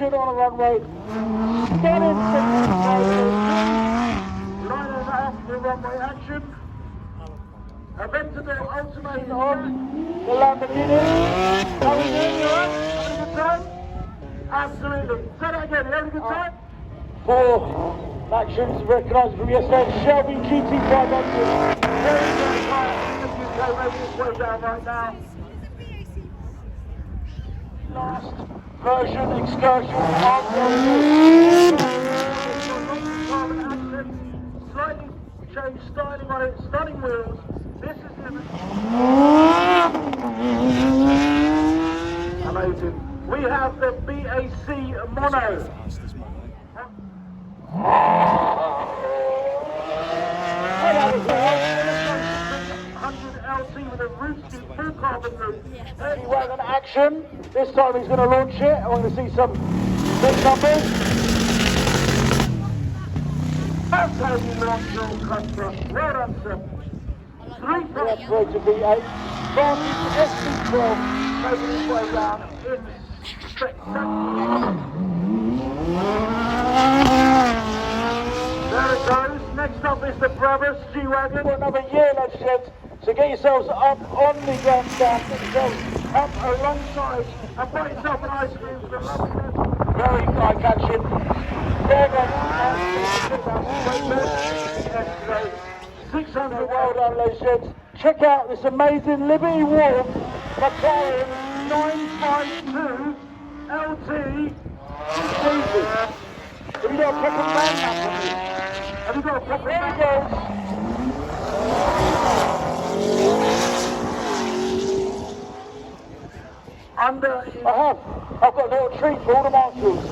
action on a runway. Get in, line and off the runway action. Aventador ultimate on the Lamborghini. How are we doing? You alright? Having a good time? Absolutely. Say that again, you having a good time? 4 actions recognised from yesterday. Shelby GT500. Very, very quiet in the UK, making its way down right now. Last version excursion of the slightly changed styling on it, stunning wheels. This is amazing. We have the BAC Mono. 100 LT with a roof scoop, full carbon roof. Early wagon action. This time he's going to launch it. I want to see some big numbers. That's how you launch your customer. Well done, sir. 3 for to V8. Vantage SC12 making his way down in spectacular. There it goes. Next up is the Brabus G-Wagon. Another year, lads and gents. So get yourselves up on the grandstand, get yourselves up alongside and buy yourself an ice cream for the loveliness. Very eye-catching. There goes 600, well done, ladies and gents. Check out this amazing Liberty Walk McLaren 952 LT. Jesus. Have you got a proper man map on this? Have you got a proper man map? There he goes. I have. I've got a little treat for all the marshals.